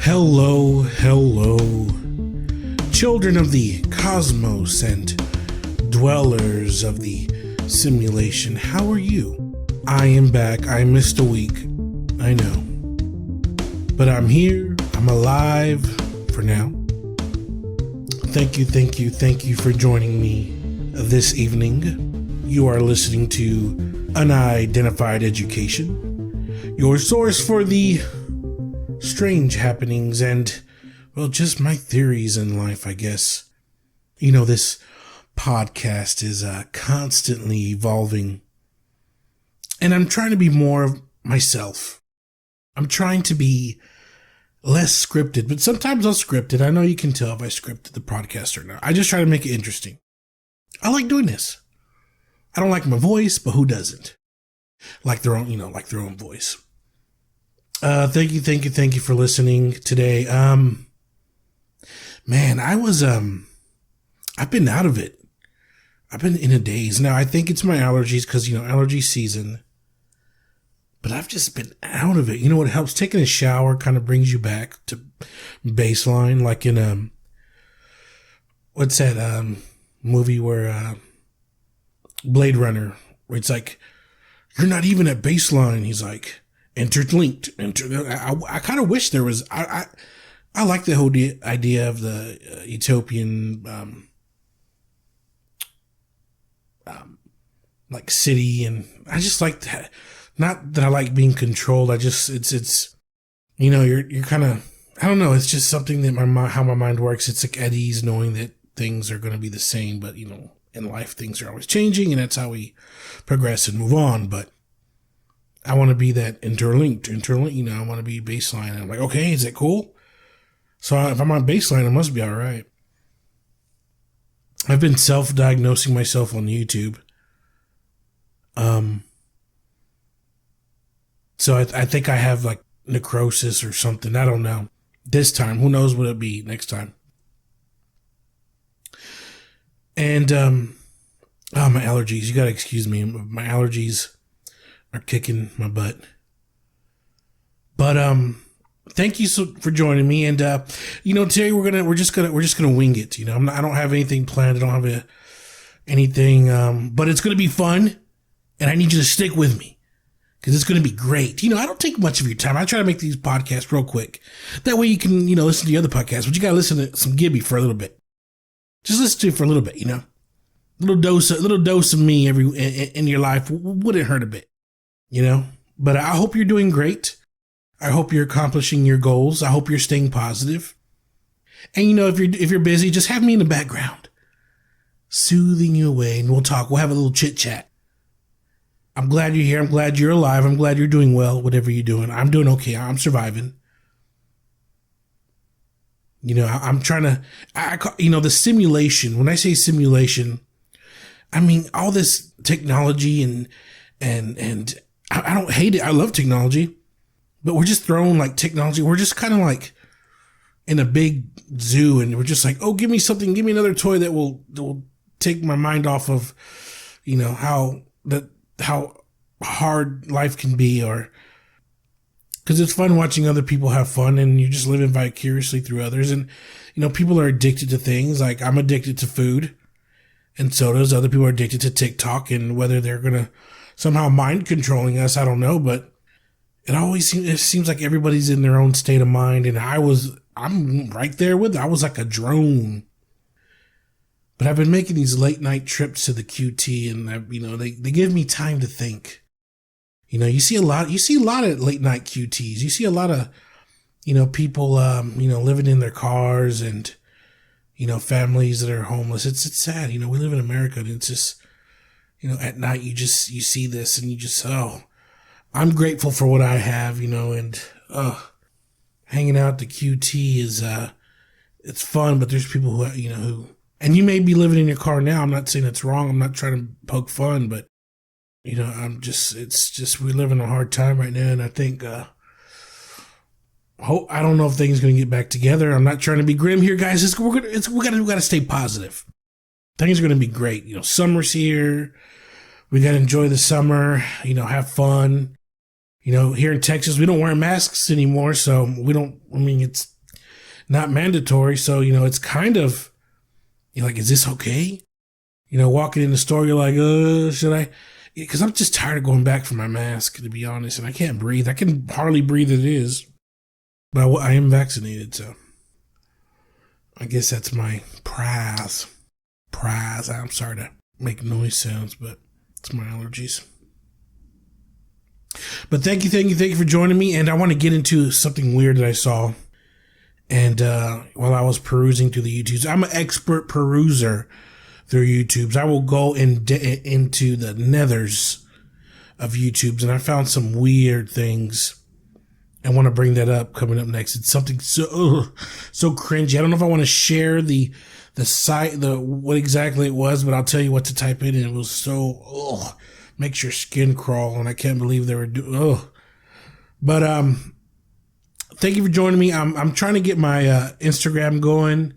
Hello, children of the cosmos and dwellers of the simulation. How are you? I am back. I missed a week. I know. But I'm here. I'm alive for now. Thank you for joining me this evening. You are listening to Unidentified Education, your source for the strange happenings and, well, just my theories in life, I guess. You know, this podcast is constantly evolving, and I'm trying to be more of myself. I'm trying to be less scripted, but sometimes I'll script it. I know you can tell if I scripted the podcast or not. I just try to make it interesting. I like doing this. I don't like my voice, but who doesn't? Like their own voice. Thank you for listening today. Man, I've been out of it. I've been in a daze. Now, I think it's my allergies because, allergy season. But I've just been out of it. You know what helps? Taking a shower kind of brings you back to baseline. Like in, what's that, movie where, Blade Runner, where it's like, you're not even at baseline. He's like, Interlinked. I kind of wish there was, I like the whole idea of the utopian, like city. And I just like that. Not that I like being controlled. It's you're kind of, I don't know. It's just something that how my mind works. It's like at ease knowing that things are going to be the same, but in life, things are always changing, and that's how we progress and move on. But I want to be that interlinked, I want to be baseline. And I'm like, okay, is that cool? So if I'm on baseline, I must be all right. I've been self-diagnosing myself on YouTube. So I think I have like necrosis or something. I don't know. This time, who knows what it'll be next time. And, my allergies, you gotta excuse me. My allergies are kicking my butt. But, thank you for joining me. And, today we're just gonna wing it. I don't have anything planned. I don't have anything, but it's gonna be fun. And I need you to stick with me, because it's going to be great. I don't take much of your time. I try to make these podcasts real quick. That way you can, listen to the other podcasts, but you got to listen to some Gibby for a little bit. Just listen to it for a little bit, little dose of me in your life wouldn't hurt a bit, But I hope you're doing great. I hope you're accomplishing your goals. I hope you're staying positive. And if you're busy, just have me in the background, soothing you away, and we'll talk. We'll have a little chit chat. I'm glad you're here. I'm glad you're alive. I'm glad you're doing well, whatever you're doing. I'm doing okay. I'm surviving. I'm trying to, the simulation. When I say simulation, I mean all this technology and I don't hate it. I love technology, but we're just throwing like technology. We're just kind of like in a big zoo, and we're just like, oh, give me something. Give me another toy that will take my mind off of, how hard life can be, or because it's fun watching other people have fun, and you're just living vicariously through others. And, people are addicted to things. Like I'm addicted to food and sodas. Other people are addicted to TikTok, and whether they're going to somehow mind controlling us, I don't know. But it seems like everybody's in their own state of mind. And I'm right there with it. I was like a drone. But I've been making these late night trips to the QT, and they give me time to think. You see a lot of late night QTs. You see a lot of, people, living in their cars, and, families that are homeless. It's sad. We live in America, and it's just, at night you see this, and you just, I'm grateful for what I have, and, hanging out at the QT is, it's fun, but there's people who, and you may be living in your car now. I'm not saying it's wrong. I'm not trying to poke fun, but, it's just, we live in a hard time right now. And I think, I don't know if things are going to get back together. I'm not trying to be grim here, guys. We got to stay positive. Things are going to be great. Summer's here. We got to enjoy the summer, have fun. Here in Texas, we don't wear masks anymore. So it's not mandatory. So, it's kind of, you're like, is this okay? Walking in the store, you're like, should I? Because I'm just tired of going back for my mask, to be honest, and I can't breathe. I can hardly breathe as it is. But I am vaccinated, so I guess that's my prize. Prize. I'm sorry to make noise sounds, but it's my allergies. But thank you for joining me. And I want to get into something weird that I saw. And while I was perusing through the YouTubes, I'm an expert peruser through YouTubes. I will go into the nethers of YouTubes, and I found some weird things. I want to bring that up coming up next. It's something so cringy. I don't know if I want to share the site, what exactly it was, but I'll tell you what to type in. And it was so makes your skin crawl, and I can't believe they were doing. But thank you for joining me. I'm trying to get my Instagram going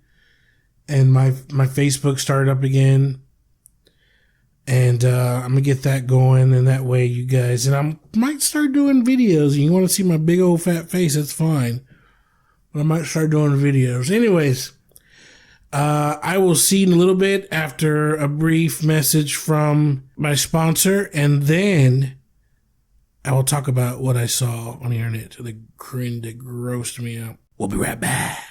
and my Facebook started up again. And I'm going to get that going, and that way you guys, and I might start doing videos. You want to see my big old fat face, that's fine. But I might start doing videos. Anyways, I will see you in a little bit after a brief message from my sponsor, and then I will talk about what I saw on the internet. The cringe that grossed me out. We'll be right back.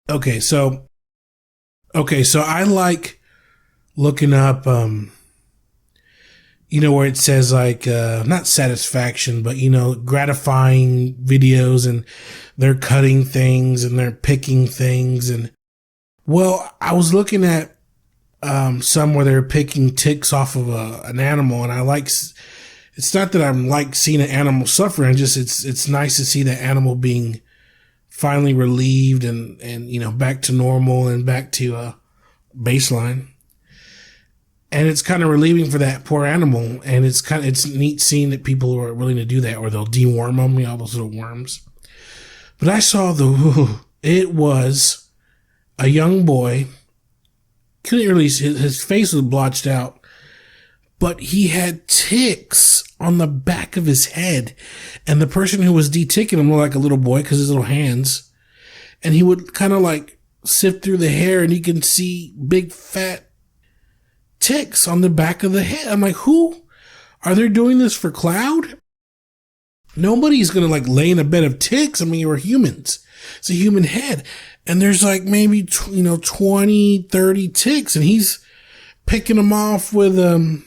Okay, so I like looking up where it says like not satisfaction, but gratifying videos, and they're cutting things and they're picking things. And well, I was looking at some where they're picking ticks off of an animal, and it's not that I'm like seeing an animal suffering. It's nice to see the animal being finally relieved and back to normal and back to baseline. And it's kind of relieving for that poor animal, and it's neat seeing that people are willing to do that, or they'll deworm them, all those little worms. But I saw it was a young boy. Couldn't really see, his face was blotched out, but he had ticks on the back of his head, and the person who was de-ticking him looked like a little boy because his little hands, and he would kind of like sift through the hair, and you can see big fat ticks on the back of the head. I'm like, who? Are they doing this for cloud? Nobody's going to like lay in a bed of ticks. I mean, we're humans. It's a human head. And there's like maybe, 20, 30 ticks, and he's picking them off with a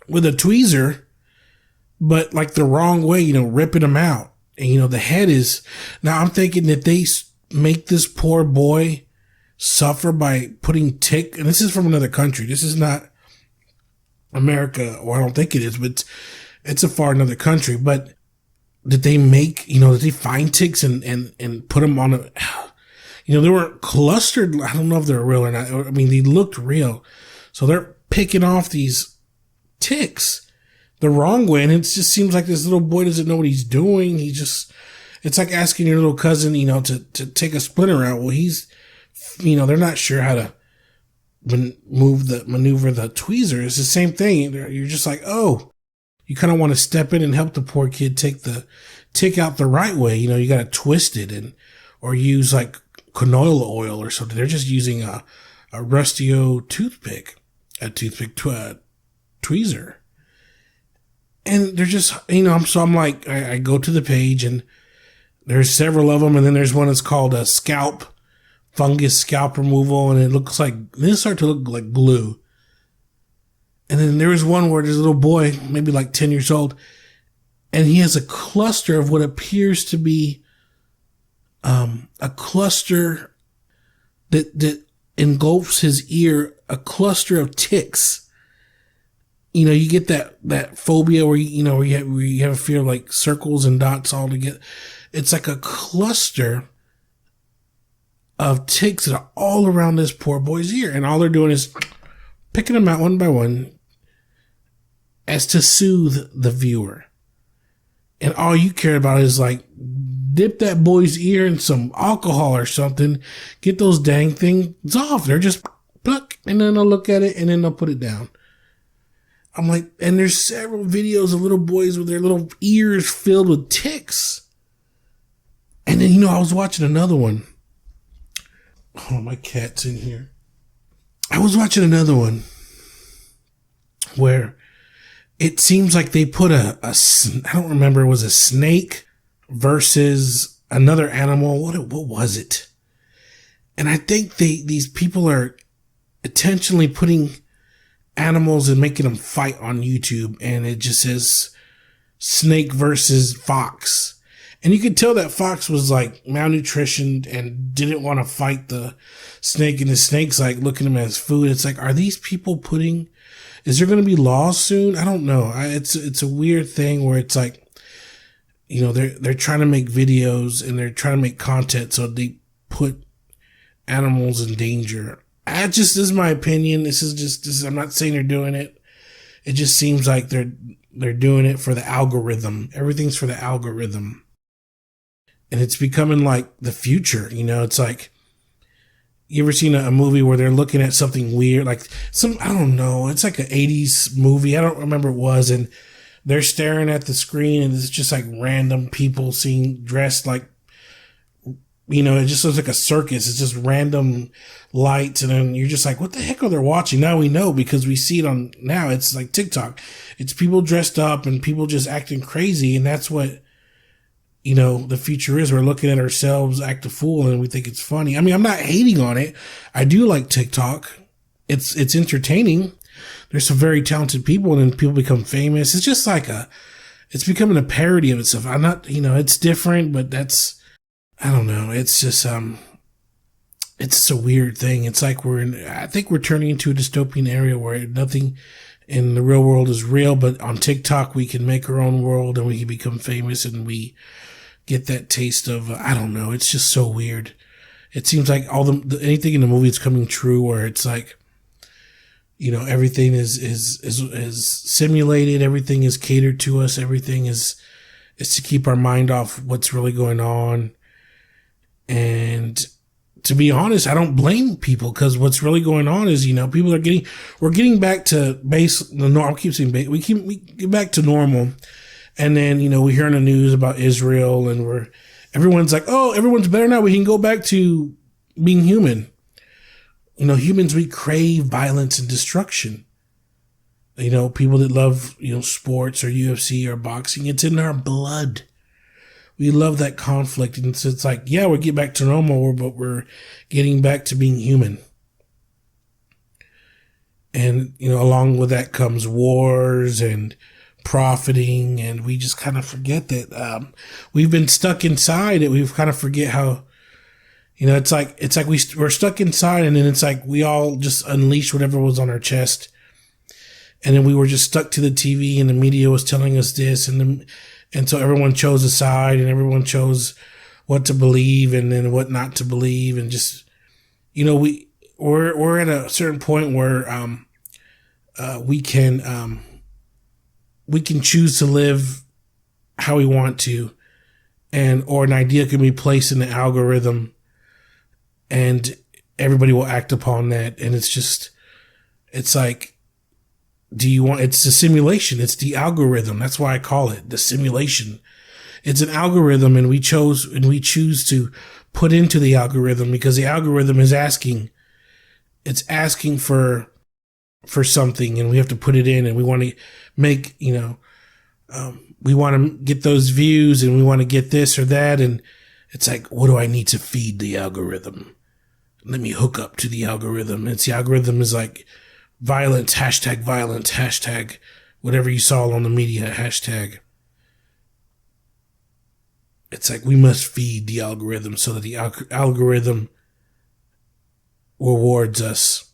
tweezer, but like the wrong way, ripping them out. And, the head is, now I'm thinking that they make this poor boy suffer by putting tick, and this is from another country. This is not America, or I don't think it is, but it's a far another country. But did they make, did they find ticks and put them on a, they weren't clustered. I don't know if they're real or not. I mean, they looked real. So they're picking off these ticks the wrong way. And it just seems like this little boy doesn't know what he's doing. It's like asking your little cousin, to take a splinter out. Well, they're not sure how to maneuver the tweezer. It's the same thing. You're just like, oh, you kind of want to step in and help the poor kid take the tick out the right way. You got to twist it or use like canola oil or something. They're just using a Rustio toothpick, tweezer. And they're just, so I'm like, I go to the page, and there's several of them. And then there's one that's called a fungus scalp removal, and it looks like, they start to look like glue. And then there was one where there's a little boy, maybe like 10 years old, and he has a cluster of what appears to be a cluster that engulfs his ear, a cluster of ticks. You get that phobia where where you have a fear of like circles and dots all together. It's like a cluster of ticks that are all around this poor boy's ear, and all they're doing is picking them out one by one as to soothe the viewer. And all you care about is like, dip that boy's ear in some alcohol or something, get those dang things off. They're just pluck, and then they'll look at it, and then they'll put it down. I'm like, and there's several videos of little boys with their little ears filled with ticks. And then, I was watching another one. Oh, my cat's in here. I was watching another one where it seems like they put I don't remember, it was a snake versus another animal. What was it? And I think these people are intentionally putting animals and making them fight on YouTube, and it just says snake versus fox. And you could tell that fox was like malnutritioned and didn't want to fight the snake, and the snake's like looking at him as food. It's like, are these people is there going to be laws soon? I don't know. It's a weird thing where it's like, they're trying to make videos and they're trying to make content, so they put animals in danger. This is my opinion. I'm not saying they're doing it. It just seems like they're doing it for the algorithm. Everything's for the algorithm. And it's becoming like the future. It's like, you ever seen a movie where they're looking at something weird? Like I don't know. It's like an 80s movie. I don't remember what it was. And they're staring at the screen, and it's just like random people dressed like, it just looks like a circus. It's just random lights. And then you're just like, what the heck are they watching? Now we know, because we see it now it's like TikTok. It's people dressed up and people just acting crazy. And that's what the future is. We're looking at ourselves act a fool and we think it's funny. I mean, I'm not hating on it. I do like TikTok. It's entertaining. There's some very talented people and then people become famous. It's just like it's becoming a parody of itself. I'm not, it's different, but I don't know. It's just, it's a weird thing. It's like I think we're turning into a dystopian area where nothing in the real world is real, but on TikTok we can make our own world and we can become famous and we get that taste of, I don't know. It's just so weird. It seems like anything in the movie is coming true, where it's like, everything is simulated. Everything is catered to us. Everything is to keep our mind off what's really going on. And to be honest, I don't blame people, because what's really going on is, people we're getting back to we get back to normal. And then, we hear in the news about Israel and everyone's like, oh, everyone's better now. We can go back to being human. Humans, we crave violence and destruction. People that love, sports or UFC or boxing, it's in our blood. We love that conflict. And so it's like, yeah, we get back to normal, but we're getting back to being human. And, along with that comes wars and profiting. And we just kind of forget that, we've been stuck inside it. We've kind of forget how, it's like we're stuck inside, and then it's like we all just unleashed whatever was on our chest. And then we were just stuck to the TV, and the media was telling us this, and so everyone chose a side, and everyone chose what to believe and then what not to believe. And just, we're at a certain point where, we can choose to live how we want to, or an idea can be placed in the algorithm and everybody will act upon that. And it's like, it's a simulation. It's the algorithm. That's why I call it the simulation. It's an algorithm, and we choose to put into the algorithm because the algorithm is asking for something, and we have to put it in, and we want to make, we want to get those views, and we want to get this or that. And it's like, what do I need to feed the algorithm? Let me hook up to the algorithm. The algorithm is like violence, hashtag whatever you saw on the media, hashtag. It's like we must feed the algorithm so that the algorithm rewards us.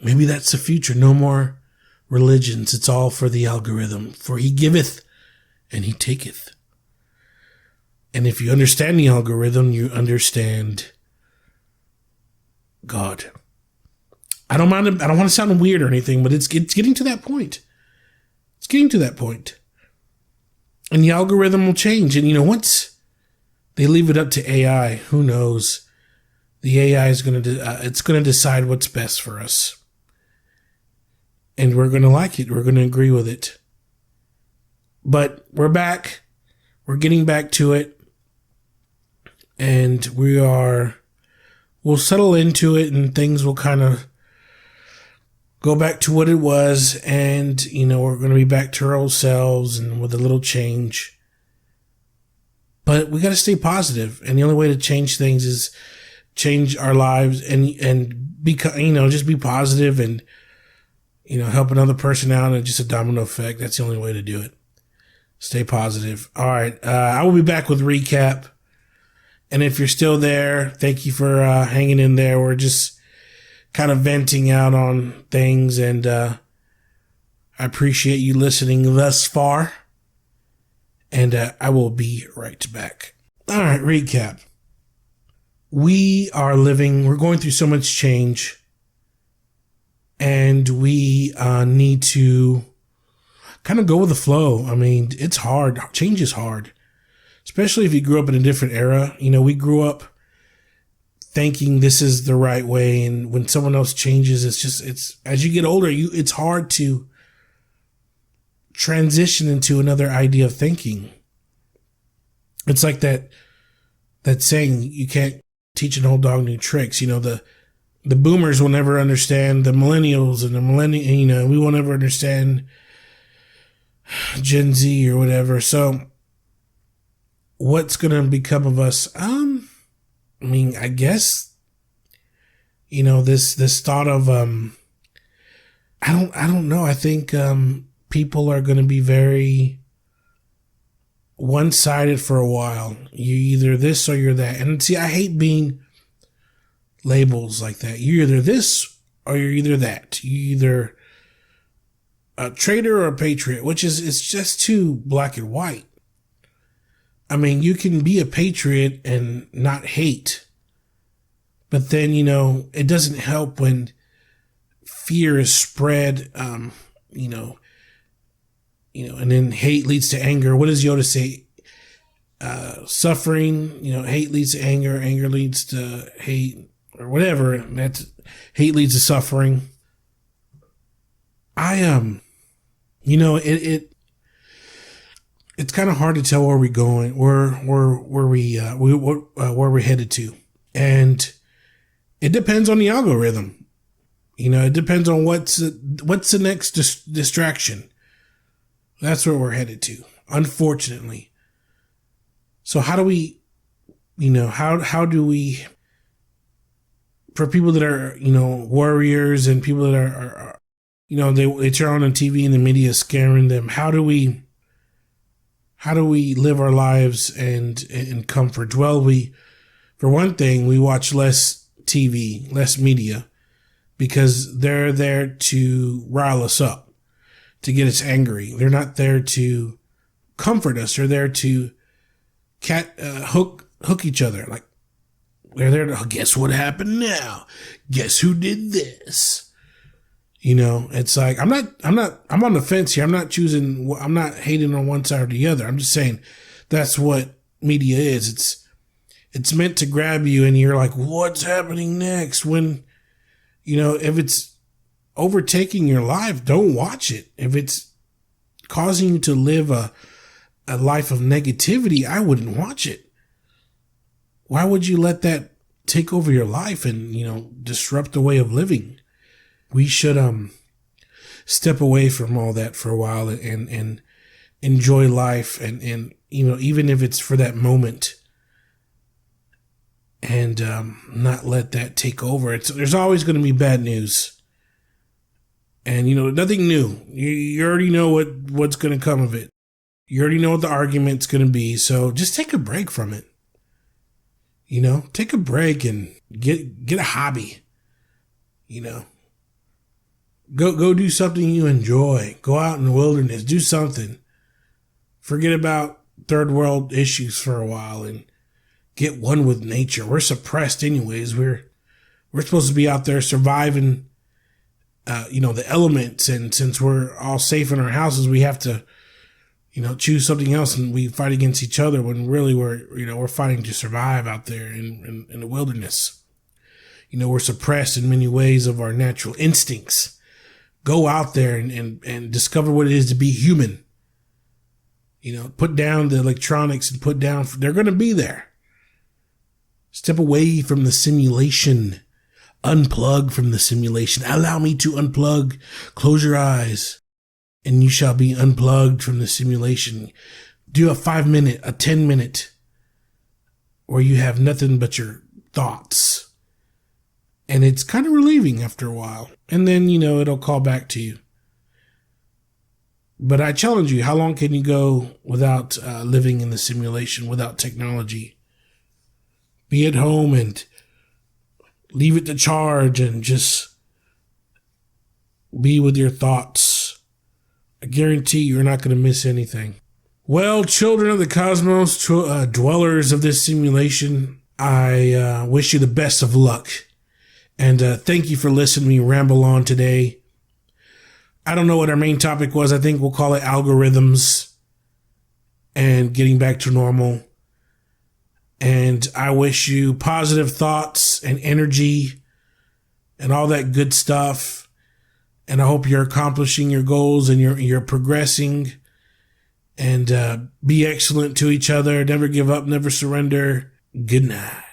Maybe that's the future. No more religions. It's all for the algorithm. For he giveth and he taketh. And if you understand the algorithm, you understand God. I don't want to sound weird or anything, but it's getting to that point. It's getting to that point. And the algorithm will change. And once they leave it up to AI, who knows? The AI is going to decide what's best for us. And we're going to like it. We're going to agree with it. But we're back. We're getting back to it. And we'll settle into it, and things will kind of go back to what it was. And, we're going to be back to our old selves and with a little change. But we got to stay positive. And the only way to change things is change our lives and be, just be positive and, help another person out, and just a domino effect. That's the only way to do it. Stay positive. All right. I will be back with recap. And if you're still there, thank you for hanging in there. We're just kind of venting out on things, and I appreciate you listening thus far. And I will be right back. All right, recap. We're going through so much change, and we need to kind of go with the flow. I mean, it's hard. Change is hard. Especially if you grew up in a different era. We grew up thinking this is the right way. And when someone else changes, it's as you get older, it's hard to transition into another idea of thinking. It's like that saying, you can't teach an old dog new tricks. The boomers will never understand the millennials, and we will never understand Gen Z or whatever. So what's going to become of us? I mean, I guess, this thought of, I don't know. I think, people are going to be very one-sided for a while. You're either this or you're that. And see, I hate being labels like that. You're either this or you're either that. You're either a traitor or a patriot, which is, it's just too black and white. I mean, you can be a patriot and not hate, but then, it doesn't help when fear is spread, and then hate leads to anger. What does Yoda say? Suffering, hate leads to anger, anger leads to hate, or whatever. That's hate leads to suffering. It's kind of hard to tell where we're going, where we're headed to, and it depends on the algorithm. It depends on what's the next distraction. That's where we're headed to, unfortunately. So how do we, how do we, for people that are, warriors and people that are they turn on TV and the media is scaring them. How do we live our lives and in comfort? Well, for one thing, we watch less TV, less media, because they're there to rile us up, to get us angry. They're not there to comfort us. They're there to hook each other. Like, they're there to, guess what happened now? Guess who did this? It's like, I'm on the fence here. I'm not hating on one side or the other. I'm just saying that's what media is. It's meant to grab you and you're like, what's happening next? When, if it's overtaking your life, don't watch it. If it's causing you to live a life of negativity, I wouldn't watch it. Why would you let that take over your life and, disrupt the way of living? We should step away from all that for a while and enjoy life and even if it's for that moment, and not let that take over. There's always going to be bad news, and nothing new. You already know what's going to come of it. You already know what the argument's going to be. So just take a break from it. Take a break and get a hobby. Go do something you enjoy. Go out in the wilderness. Do something. Forget about third world issues for a while and get one with nature. We're suppressed anyways. We're supposed to be out there surviving, the elements. And since we're all safe in our houses, we have to, choose something else, and we fight against each other when really we're fighting to survive out there in the wilderness. We're suppressed in many ways of our natural instincts. Go out there and discover what it is to be human. Put down the electronics and they're going to be there. Step away from the simulation. Unplug from the simulation. Allow me to unplug. Close your eyes and you shall be unplugged from the simulation. Do a 5-minute, a 10-minute where you have nothing but your thoughts. And it's kind of relieving after a while. And then, it'll call back to you. But I challenge you, how long can you go without living in the simulation, without technology? Be at home and leave it to charge and just be with your thoughts. I guarantee you're not going to miss anything. Well, children of the cosmos, dwellers of this simulation, I wish you the best of luck. And thank you for listening to me ramble on today. I don't know what our main topic was. I think we'll call it algorithms and getting back to normal. And I wish you positive thoughts and energy and all that good stuff. And I hope you're accomplishing your goals and you're progressing. And be excellent to each other. Never give up, never surrender. Good night.